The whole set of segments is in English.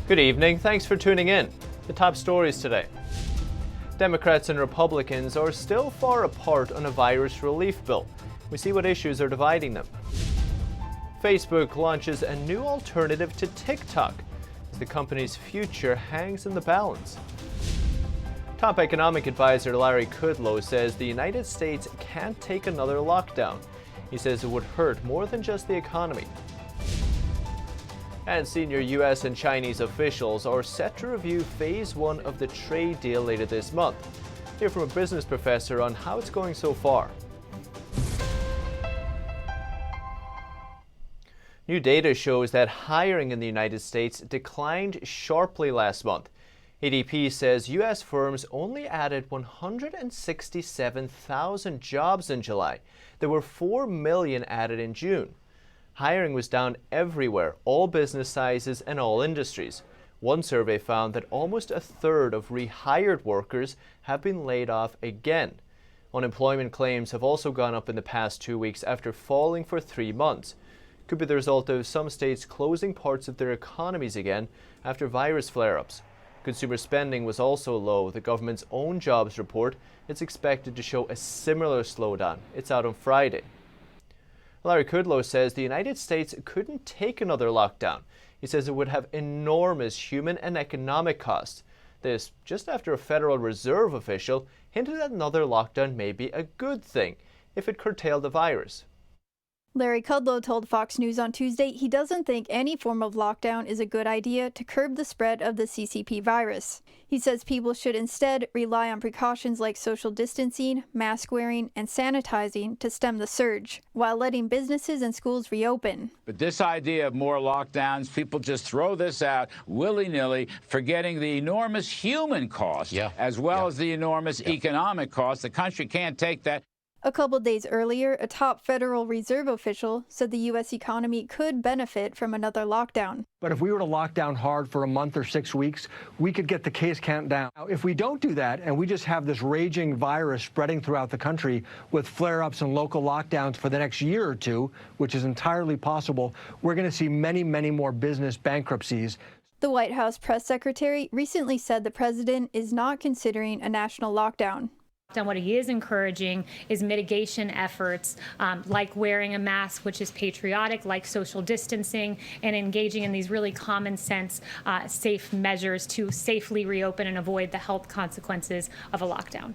Good evening, thanks for tuning in. The top stories today. Democrats and Republicans are still far apart on a virus relief bill. We see what issues are dividing them. Facebook launches a new alternative to TikTok as the company's future hangs in the balance. Top economic advisor Larry Kudlow says the United States can't take another lockdown. He says it would hurt more than just the economy. And senior U.S. and Chinese officials are set to review Phase 1 of the trade deal later this month. Hear from a business professor on how it's going so far. New data shows that hiring in the United States declined sharply last month. ADP says U.S. firms only added 167,000 jobs in July. There were 4 million added in June. Hiring was down everywhere, all business sizes and all industries. One survey found that almost a third of rehired workers have been laid off again. Unemployment claims have also gone up in the past 2 weeks after falling for 3 months. Could be the result of some states closing parts of their economies again after virus flare-ups. Consumer spending was also low. The government's own jobs report is expected to show a similar slowdown. It's out on Friday. Larry Kudlow says the United States couldn't take another lockdown. He says it would have enormous human and economic costs. This just after a Federal Reserve official hinted that another lockdown may be a good thing if it curtailed the virus. Larry Kudlow told Fox News on Tuesday he doesn't think any form of lockdown is a good idea to curb the spread of the CCP virus. He says people should instead rely on precautions like social distancing, mask wearing, and sanitizing to stem the surge, while letting businesses and schools reopen. But this idea of more lockdowns, people just throw this out willy-nilly, forgetting the enormous human cost, as well as the enormous economic cost. The country can't take that. A couple days earlier, a top Federal Reserve official said the U.S. economy could benefit from another lockdown. But if we were to lock down hard for a month or 6 weeks, we could get the case count down. Now, if we don't do that and we just have this raging virus spreading throughout the country with flare-ups and local lockdowns for the next year or two, which is entirely possible, we're going to see many, many more business bankruptcies. The White House press secretary recently said the president is not considering a national lockdown. And what he is encouraging is mitigation efforts like wearing a mask, which is patriotic, like social distancing, and engaging in these really common sense, safe measures to safely reopen and avoid the health consequences of a lockdown.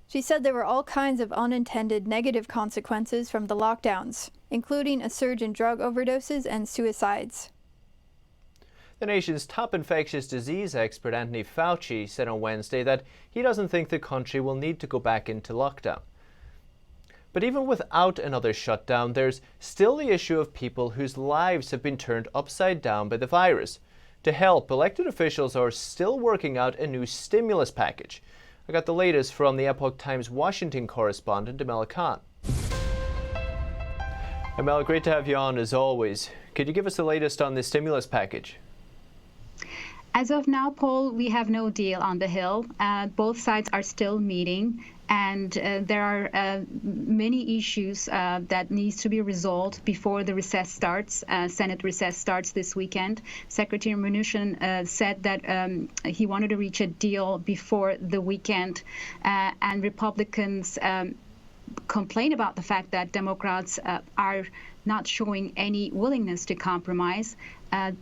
She said there were all kinds of unintended negative consequences from the lockdowns, including a surge in drug overdoses and suicides. The nation's top infectious disease expert, Anthony Fauci, said on Wednesday that he doesn't think the country will need to go back into lockdown. But even without another shutdown, there's still the issue of people whose lives have been turned upside down by the virus. To help, elected officials are still working out a new stimulus package. I got the latest from the Epoch Times Washington correspondent, Amel Khan. Amel, great to have you on as always. Could you give us the latest on the stimulus package? As of now, Paul, we have no deal on the Hill. Both sides are still meeting, and there are many issues that needs to be resolved before the recess starts. Senate recess starts this weekend. Secretary Mnuchin said that he wanted to reach a deal before the weekend, and Republicans complain about the fact that Democrats are not showing any willingness to compromise.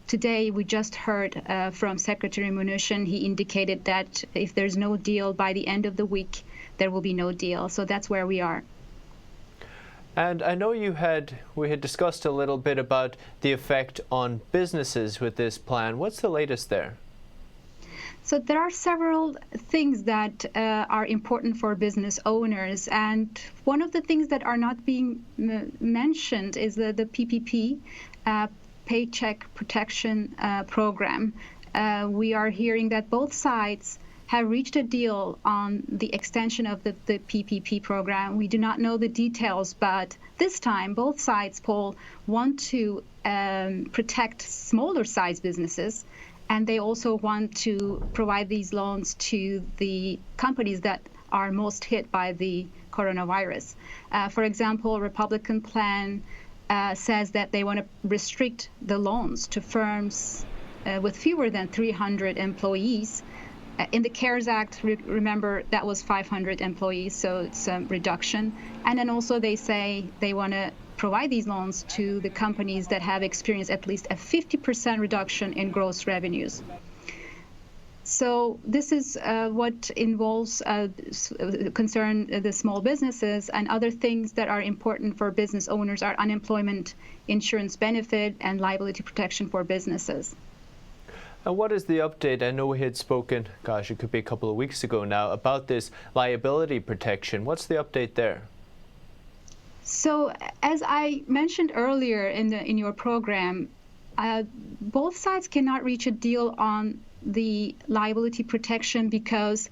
Today, we just heard from Secretary Mnuchin. He indicated that if there's no deal by the end of the week, there will be no deal. So that's where we are. And I know we had discussed a little bit about the effect on businesses with this plan. What's the latest there? So there are several things that are important for business owners, and one of the things that are not being mentioned is the PPP, Paycheck Protection Program. We are hearing that both sides have reached a deal on the extension of the PPP program. We do not know the details, but this time both sides, Paul, want to protect smaller size businesses. And they also want to provide these loans to the companies that are most hit by the coronavirus. For example, Republican plan says that they want to restrict the loans to firms with fewer than 300 employees. In the CARES Act, remember, that was 500 employees, so it's a reduction. And then also they say they want to provide these loans to the companies that have experienced at least a 50% reduction in gross revenues. So this is what involves concern the small businesses, and other things that are important for business owners are unemployment insurance benefit and liability protection for businesses. And what is the update? I know we had spoken, gosh, it could be a couple of weeks ago now, about this liability protection. What's the update there? So, as I mentioned earlier in your program, both sides cannot reach a deal on the liability protection because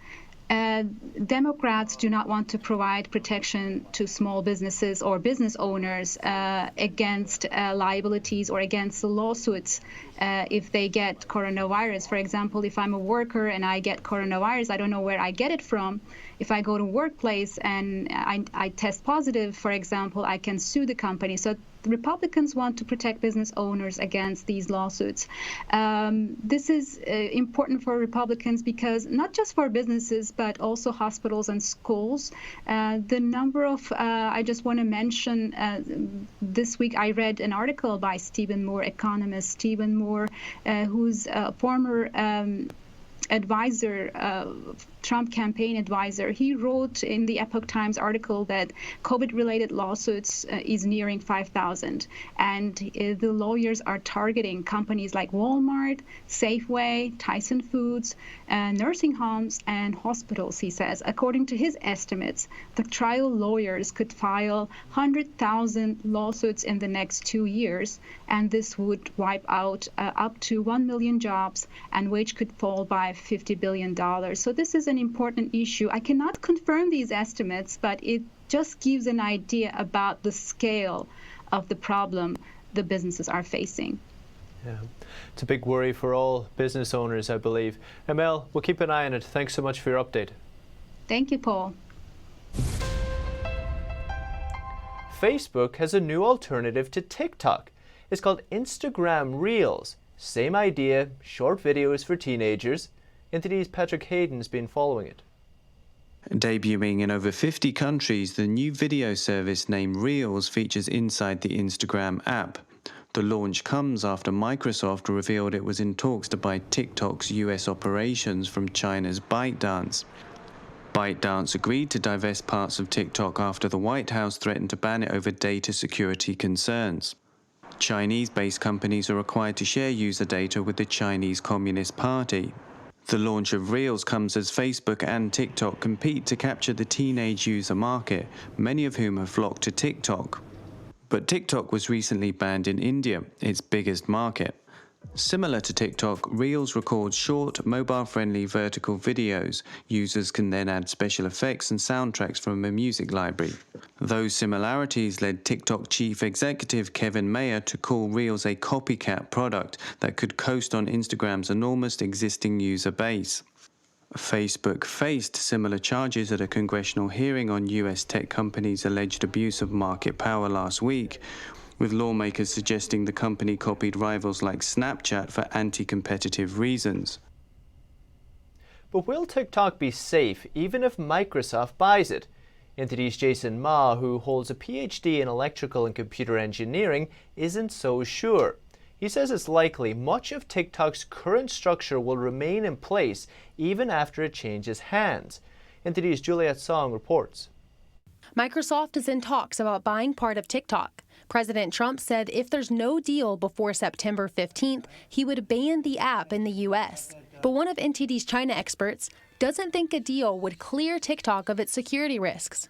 Democrats do not want to provide protection to small businesses or business owners against liabilities or against the lawsuits if they get coronavirus. For example, if I'm a worker and I get coronavirus, I don't know where I get it from. If I go to workplace and I test positive, for example, I can sue the company. So the Republicans want to protect business owners against these lawsuits. This is important for Republicans because not just for businesses, but also hospitals and schools. The number of, I just want to mention, this week I read an article by Stephen Moore, economist Stephen Moore, who's a former advisor, Trump campaign advisor. He wrote in the Epoch Times article that COVID-related lawsuits is nearing 5,000, and the lawyers are targeting companies like Walmart, Safeway, Tyson Foods, nursing homes, and hospitals, he says. According to his estimates, the trial lawyers could file 100,000 lawsuits in the next 2 years, and this would wipe out up to 1 million jobs, and wage could fall by $50 billion. So this is an important issue. I cannot confirm these estimates, but it just gives an idea about the scale of the problem the businesses are facing. Yeah, it's a big worry for all business owners, I believe. Mel, we'll keep an eye on it. Thanks so much for your update. Thank you, Paul. Facebook has a new alternative to TikTok. It's called Instagram Reels. Same idea, short videos for teenagers. NTD's Patrick Hayden's been following it. Debuting in over 50 countries, the new video service named Reels features inside the Instagram app. The launch comes after Microsoft revealed it was in talks to buy TikTok's US operations from China's ByteDance. ByteDance agreed to divest parts of TikTok after the White House threatened to ban it over data security concerns. Chinese-based companies are required to share user data with the Chinese Communist Party. The launch of Reels comes as Facebook and TikTok compete to capture the teenage user market, many of whom have flocked to TikTok. But TikTok was recently banned in India, its biggest market. Similar to TikTok, Reels records short, mobile-friendly vertical videos. Users can then add special effects and soundtracks from a music library. Those similarities led TikTok chief executive Kevin Mayer to call Reels a copycat product that could coast on Instagram's enormous existing user base. Facebook faced similar charges at a congressional hearing on US tech companies' alleged abuse of market power last week, with lawmakers suggesting the company copied rivals like Snapchat for anti-competitive reasons. But will TikTok be safe even if Microsoft buys it? NTD's Jason Ma, who holds a PhD in electrical and computer engineering, isn't so sure. He says it's likely much of TikTok's current structure will remain in place even after it changes hands. NTD's Juliet Song reports. Microsoft is in talks about buying part of TikTok. President Trump said if there's no deal before September 15th, he would ban the app in the U.S. But one of NTD's China experts doesn't think a deal would clear TikTok of its security risks.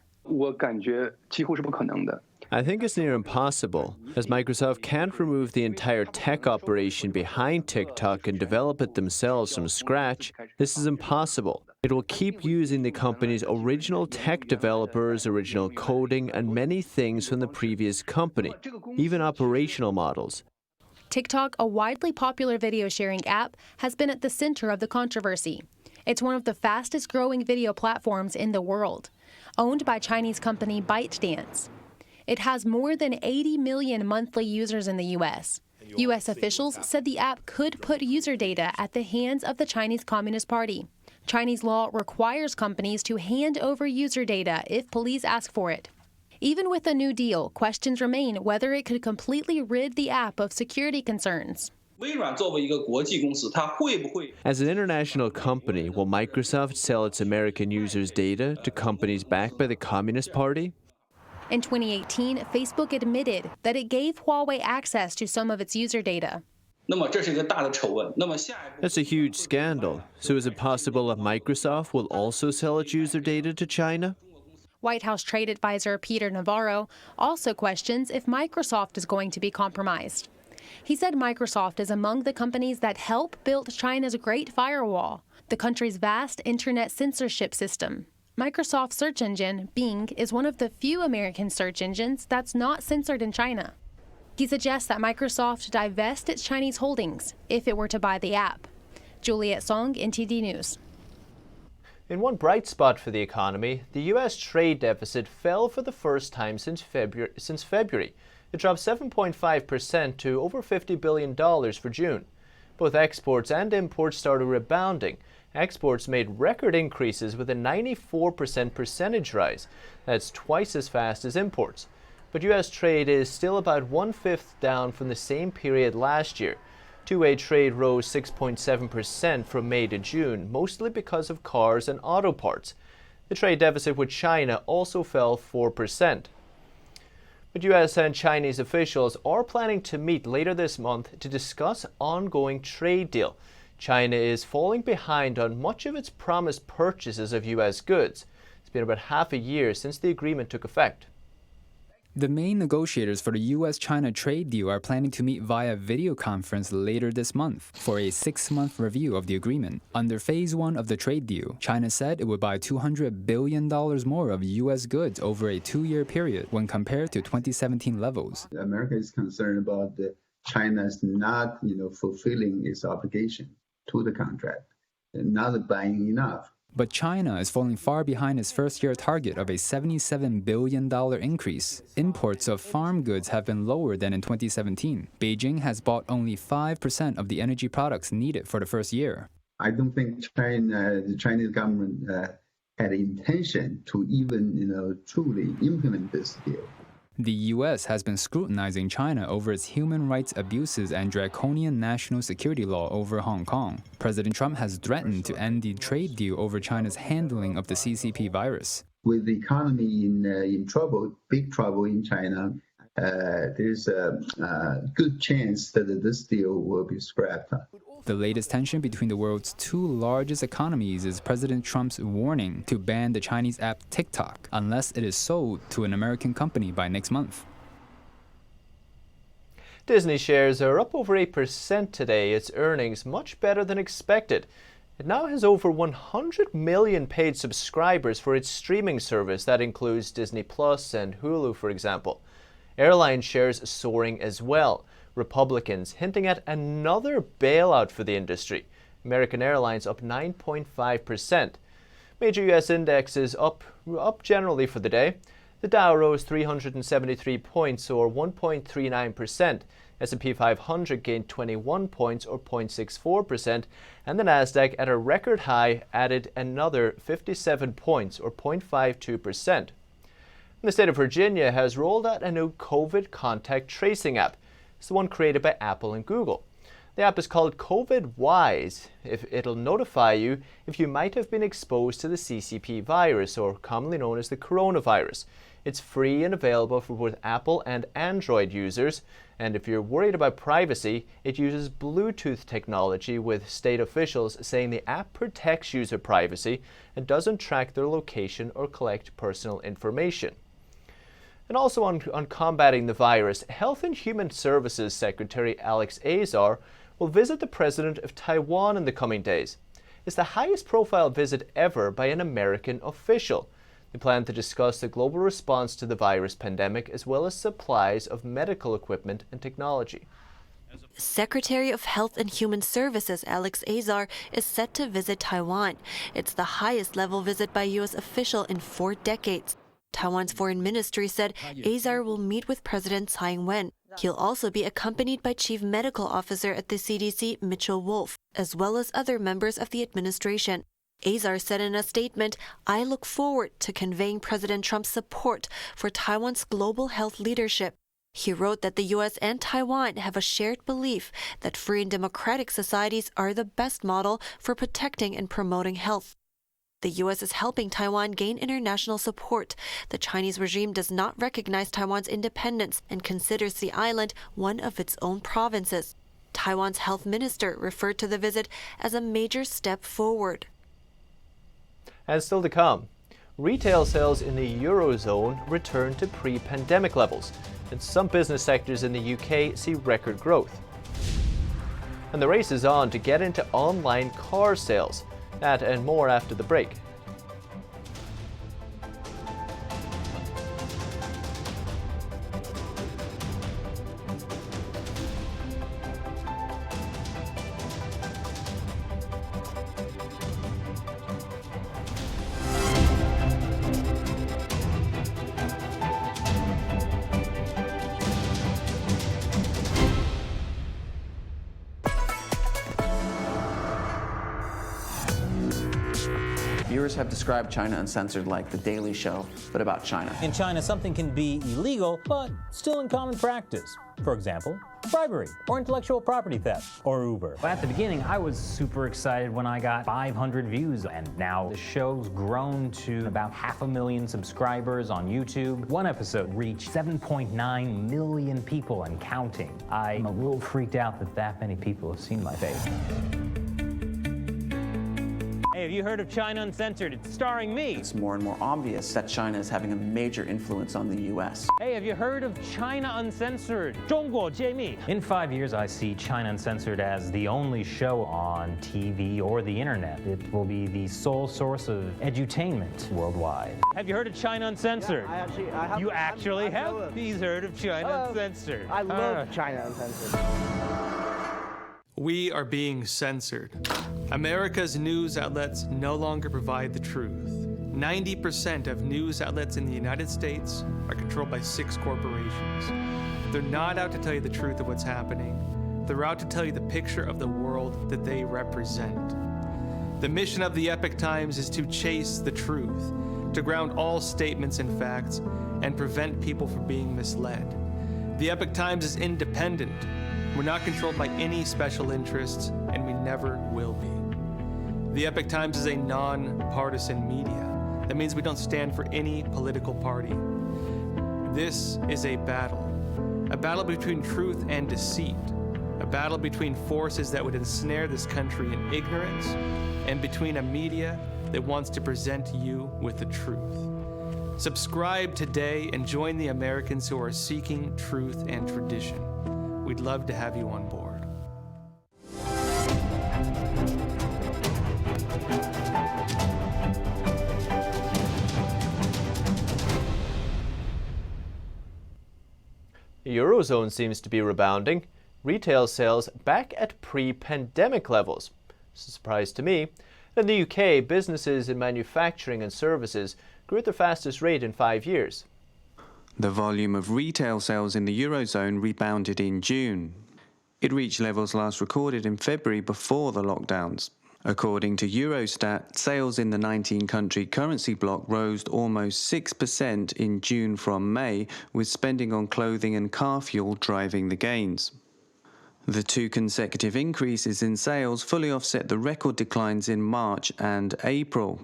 I think it's near impossible, as Microsoft can't remove the entire tech operation behind TikTok and develop it themselves from scratch. This is impossible. It will keep using the company's original tech developers, original coding, and many things from the previous company, even operational models. TikTok, a widely popular video sharing app, has been at the center of the controversy. It's one of the fastest growing video platforms in the world, owned by Chinese company ByteDance. It has more than 80 million monthly users in the U.S. U.S. officials said the app could put user data at the hands of the Chinese Communist Party. Chinese law requires companies to hand over user data if police ask for it. Even with a new deal, questions remain whether it could completely rid the app of security concerns. As an international company, will Microsoft sell its American users' data to companies backed by the Communist Party? In 2018, Facebook admitted that it gave Huawei access to some of its user data. That's a huge scandal. So is it possible that Microsoft will also sell its user data to China? White House trade advisor Peter Navarro also questions if Microsoft is going to be compromised. He said Microsoft is among the companies that help build China's Great Firewall, the country's vast internet censorship system. Microsoft's search engine, Bing, is one of the few American search engines that's not censored in China. He suggests that Microsoft divest its Chinese holdings if it were to buy the app. Juliet Song, NTD News. In one bright spot for the economy, the U.S. trade deficit fell for the first time since February. It dropped 7.5% to over $50 billion for June. Both exports and imports started rebounding. Exports made record increases with a 94% percentage rise. That's twice as fast as imports. But U.S. trade is still about 1/5 down from the same period last year. Two-way trade rose 6.7% from May to June, mostly because of cars and auto parts. The trade deficit with China also fell 4%. But U.S. and Chinese officials are planning to meet later this month to discuss ongoing trade deal. China is falling behind on much of its promised purchases of U.S. goods. It's been about half a year since the agreement took effect. The main negotiators for the U.S.-China trade deal are planning to meet via video conference later this month for a 6-month review of the agreement. Under Phase 1 of the trade deal, China said it would buy $200 billion more of U.S. goods over a 2-year period when compared to 2017 levels. America is concerned about China's not, fulfilling its obligation to the contract and not buying enough. But China is falling far behind its first-year target of a $77 billion increase. Imports of farm goods have been lower than in 2017. Beijing has bought only 5% of the energy products needed for the first year. I don't think the Chinese government had intention to even, truly implement this deal. The U.S. has been scrutinizing China over its human rights abuses and draconian national security law over Hong Kong. President Trump has threatened to end the trade deal over China's handling of the CCP virus. With the economy in trouble, big trouble in China, there's a good chance that this deal will be scrapped. The latest tension between the world's two largest economies is President Trump's warning to ban the Chinese app TikTok unless it is sold to an American company by next month. Disney shares are up over 8% today. Its earnings much better than expected. It now has over 100 million paid subscribers for its streaming service. That includes Disney Plus and Hulu, for example. Airline shares soaring as well. Republicans hinting at another bailout for the industry. American Airlines up 9.5%. Major U.S. indexes up generally for the day. The Dow rose 373 points or 1.39%. S&P 500 gained 21 points or 0.64%. And the Nasdaq at a record high added another 57 points or 0.52%. The state of Virginia has rolled out a new COVID contact tracing app. It's the one created by Apple and Google. The app is called COVID Wise. It'll notify you if you might have been exposed to the CCP virus, or commonly known as the coronavirus. It's free and available for both Apple and Android users. And if you're worried about privacy, it uses Bluetooth technology, with state officials saying the app protects user privacy and doesn't track their location or collect personal information. And also on combating the virus, Health and Human Services Secretary Alex Azar will visit the president of Taiwan in the coming days. It's the highest profile visit ever by an American official. They plan to discuss the global response to the virus pandemic as well as supplies of medical equipment and technology. Secretary of Health and Human Services Alex Azar is set to visit Taiwan. It's the highest level visit by U.S. official in 4 decades. Taiwan's foreign ministry said Azar will meet with President Tsai Ing-wen. He'll also be accompanied by Chief Medical Officer at the CDC, Mitchell Wolf, as well as other members of the administration. Azar said in a statement, "I look forward to conveying President Trump's support for Taiwan's global health leadership." He wrote that the U.S. and Taiwan have a shared belief that free and democratic societies are the best model for protecting and promoting health. The U.S. is helping Taiwan gain international support. The Chinese regime does not recognize Taiwan's independence and considers the island one of its own provinces. Taiwan's health minister referred to the visit as a major step forward. And still to come, retail sales in the Eurozone return to pre-pandemic levels, and some business sectors in the UK see record growth. And the race is on to get into online car sales. That and more after the break. Viewers have described China Uncensored like The Daily Show, but about China. In China, something can be illegal, but still in common practice. For example, bribery, or intellectual property theft, or Uber. At the beginning, I was super excited when I got 500 views, and now the show's grown to about 500,000 subscribers on YouTube. One episode reached 7.9 million people and counting. I'm a little freaked out that many people have seen my face. Hey, have you heard of China Uncensored? It's starring me. It's more and more obvious that China is having a major influence on the U.S. Hey, have you heard of China Uncensored? 中国揭秘. In 5 years, I see China Uncensored as the only show on TV or the internet. It will be the sole source of edutainment worldwide. Have you heard of China Uncensored? Yeah, I have. You actually have? He's heard of China Uncensored. I love China Uncensored. We are being censored. America's news outlets no longer provide the truth. 90% of news outlets in the United States are controlled by 6 corporations. They're not out to tell you the truth of what's happening. They're out to tell you the picture of the world that they represent. The mission of the Epoch Times is to chase the truth, to ground all statements in facts, and prevent people from being misled. The Epoch Times is independent. We're not controlled by any special interests, and we never will be. The Epoch Times is a non-partisan media. That means we don't stand for any political party. This is a battle between truth and deceit, a battle between forces that would ensnare this country in ignorance, and between a media that wants to present you with the truth. Subscribe today and join the Americans who are seeking truth and tradition. We'd love to have you on board. The Eurozone seems to be rebounding. Retail sales back at pre-pandemic levels. It's a surprise to me. In the UK, businesses in manufacturing and services grew at the fastest rate in 5 years. The volume of retail sales in the Eurozone rebounded in June. It reached levels last recorded in February before the lockdowns. According to Eurostat, sales in the 19-country currency bloc rose almost 6% in June from May, with spending on clothing and car fuel driving the gains. The 2 consecutive increases in sales fully offset the record declines in March and April.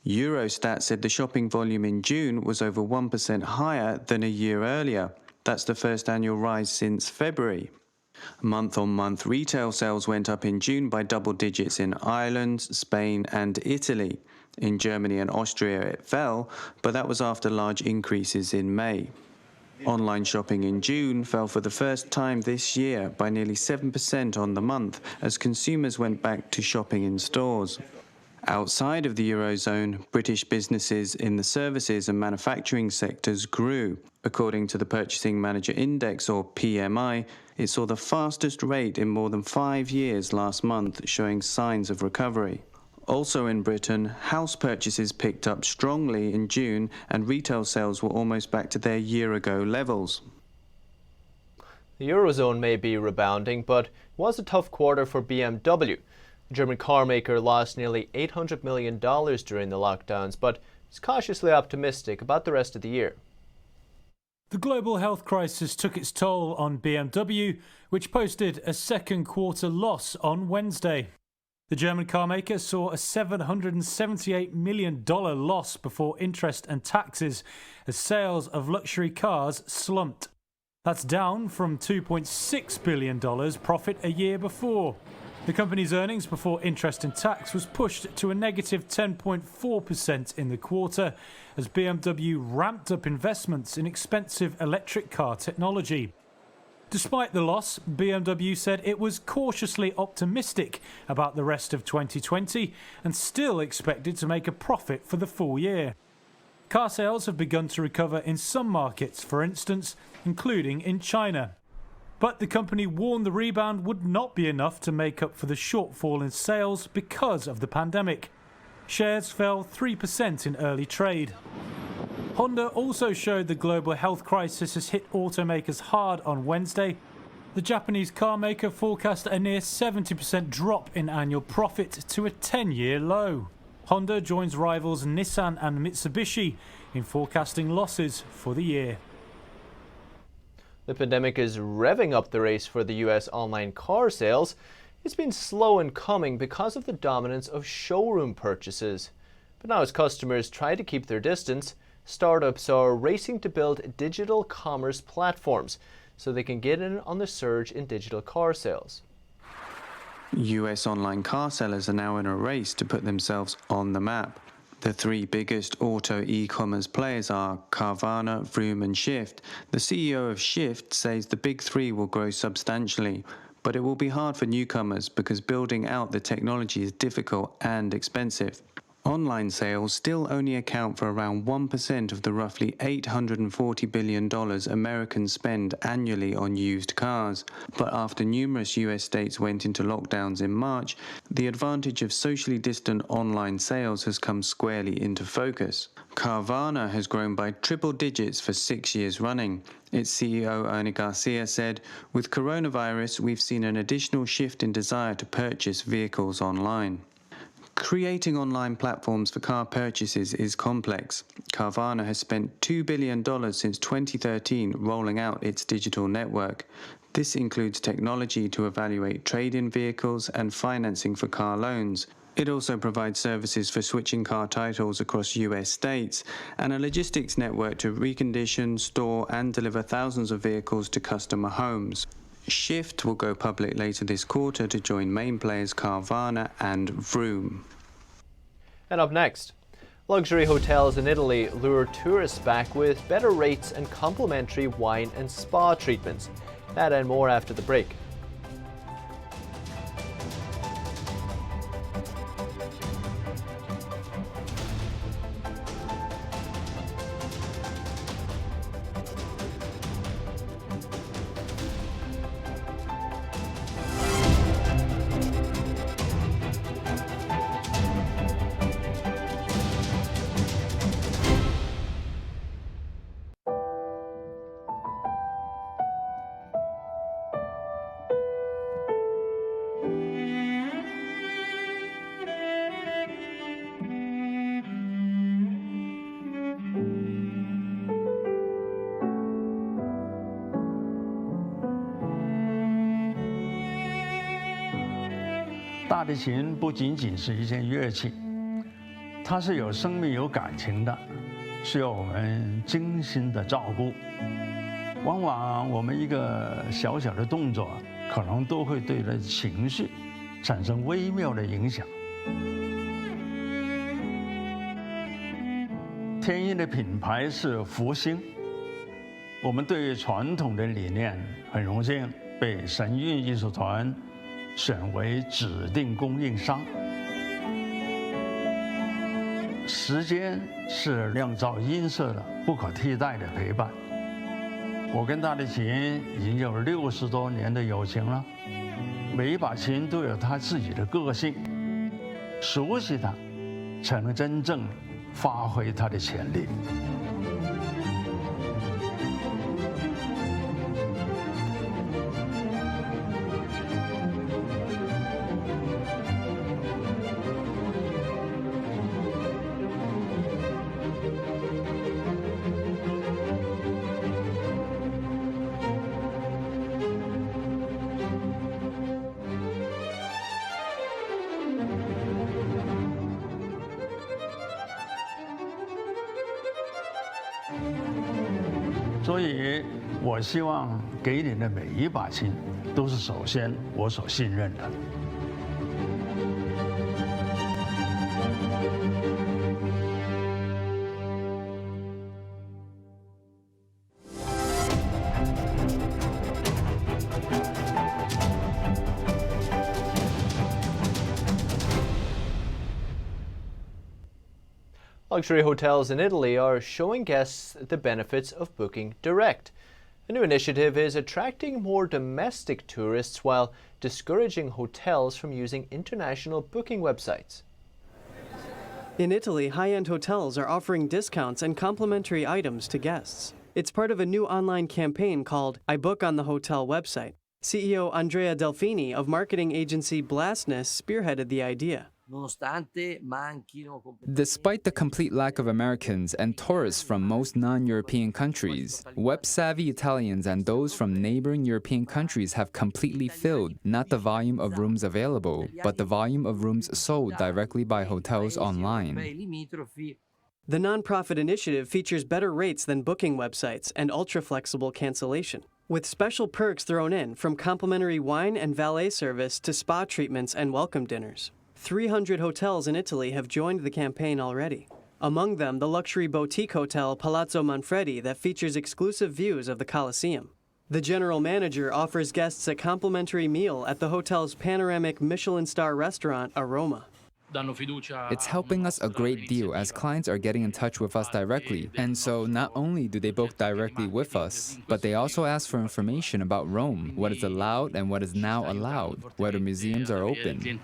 Eurostat said the shopping volume in June was over 1% higher than a year earlier. That's the first annual rise since February. Month-on-month retail sales went up in June by double digits in Ireland, Spain and Italy. In Germany and Austria it fell, but that was after large increases in May. Online shopping in June fell for the first time this year by nearly 7% on the month as consumers went back to shopping in stores. Outside of the Eurozone, British businesses in the services and manufacturing sectors grew. According to the Purchasing Manager Index, or PMI, it saw the fastest rate in more than 5 years last month, showing signs of recovery. Also in Britain, house purchases picked up strongly in June, and retail sales were almost back to their year-ago levels. The Eurozone may be rebounding, but it was a tough quarter for BMW. The German car maker lost nearly $800 million during the lockdowns, but is cautiously optimistic about the rest of the year. The global health crisis took its toll on BMW, which posted a second quarter loss on Wednesday. The German car maker saw a $778 million loss before interest and taxes as sales of luxury cars slumped. That's down from $2.6 billion profit a year before. The company's earnings before interest and tax was pushed to a negative 10.4% in the quarter as BMW ramped up investments in expensive electric car technology. Despite the loss, BMW said it was cautiously optimistic about the rest of 2020 and still expected to make a profit for the full year. Car sales have begun to recover in some markets, for instance, including in China. But the company warned the rebound would not be enough to make up for the shortfall in sales because of the pandemic. Shares fell 3% in early trade. Honda also showed the global health crisis has hit automakers hard on Wednesday. The Japanese car maker forecast a near 70% drop in annual profit to a 10-year low. Honda joins rivals Nissan and Mitsubishi in forecasting losses for the year. The pandemic is revving up the race for the U.S. online car sales. It's been slow in coming because of the dominance of showroom purchases. But now as customers try to keep their distance, startups are racing to build digital commerce platforms so they can get in on the surge in digital car sales. US online car sellers are now in a race to put themselves on the map. The three biggest auto e-commerce players are Carvana, Vroom and Shift. The CEO of Shift says the big three will grow substantially, but it will be hard for newcomers because building out the technology is difficult and expensive. Online sales still only account for around 1% of the roughly $840 billion Americans spend annually on used cars. But after numerous US states went into lockdowns in March, the advantage of socially distant online sales has come squarely into focus. Carvana has grown by triple digits for 6 years running. Its CEO, Ernie Garcia, said, "With coronavirus, we've seen an additional shift in desire to purchase vehicles online." Creating online platforms for car purchases is complex. Carvana has spent $2 billion since 2013 rolling out its digital network. This includes technology to evaluate trade-in vehicles and financing for car loans. It also provides services for switching car titles across US states and a logistics network to recondition, store and deliver thousands of vehicles to customer homes. Shift will go public later this quarter to join main players Carvana and Vroom. And up next, luxury hotels in Italy lure tourists back with better rates and complimentary wine and spa treatments. That and more after the break.大提琴不仅仅是一件乐器，它是有生命、有感情的，需要我们精心的照顾。往往我们一个小小的动作，可能都会对人情绪产生微妙的影响。天音的品牌是福星，我们对于传统的理念很荣幸被神韵艺术团选为指定供应商。时间是酿造音色的不可替代的陪伴。我跟大提琴已经有60多年的友情了，每一把琴都有它自己的个性，熟悉它，才能真正发挥它的潜力。所以我希望给你的每一把琴，都是首先我所信任的。Luxury hotels in Italy are showing guests the benefits of booking direct. A new initiative is attracting more domestic tourists while discouraging hotels from using international booking websites. In Italy, high-end hotels are offering discounts and complimentary items to guests. It's part of a new online campaign called I Book on the Hotel website. CEO Andrea Delfini of marketing agency Blastness spearheaded the idea. Despite the complete lack of Americans and tourists from most non-European countries, web-savvy Italians and those from neighboring European countries have completely filled not the volume of rooms available, but the volume of rooms sold directly by hotels online. The nonprofit initiative features better rates than booking websites and ultra-flexible cancellation, with special perks thrown in from complimentary wine and valet service to spa treatments and welcome dinners. 300 hotels in Italy have joined the campaign already. Among them, the luxury boutique hotel Palazzo Manfredi that features exclusive views of the Colosseum. The general manager offers guests a complimentary meal at the hotel's panoramic Michelin star restaurant, Aroma. It's helping us a great deal as clients are getting in touch with us directly. And so not only do they book directly with us, but they also ask for information about Rome, what is allowed and what is now allowed, whether museums are open.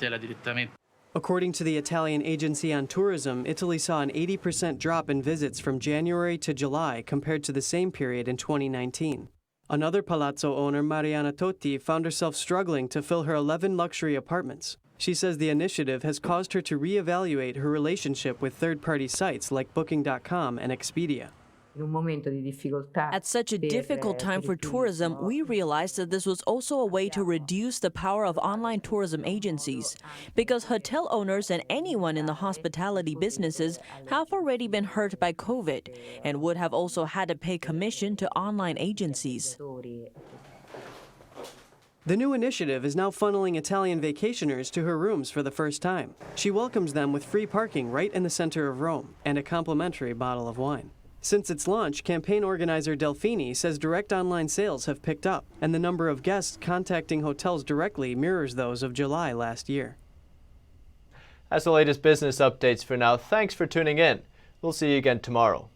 According to the Italian Agency on Tourism, Italy saw an 80% drop in visits from January to July compared to the same period in 2019. Another palazzo owner, Mariana Totti, found herself struggling to fill her 11 luxury apartments. She says the initiative has caused her to reevaluate her relationship with third-party sites like Booking.com and Expedia. At such a difficult time for tourism, we realized that this was also a way to reduce the power of online tourism agencies, because hotel owners and anyone in the hospitality businesses have already been hurt by COVID and would have also had to pay commission to online agencies. The new initiative is now funneling Italian vacationers to her rooms for the first time. She welcomes them with free parking right in the center of Rome and a complimentary bottle of wine. Since its launch, campaign organizer Delfini says direct online sales have picked up, and the number of guests contacting hotels directly mirrors those of July last year. That's the latest business updates for now. Thanks for tuning in. We'll see you again tomorrow.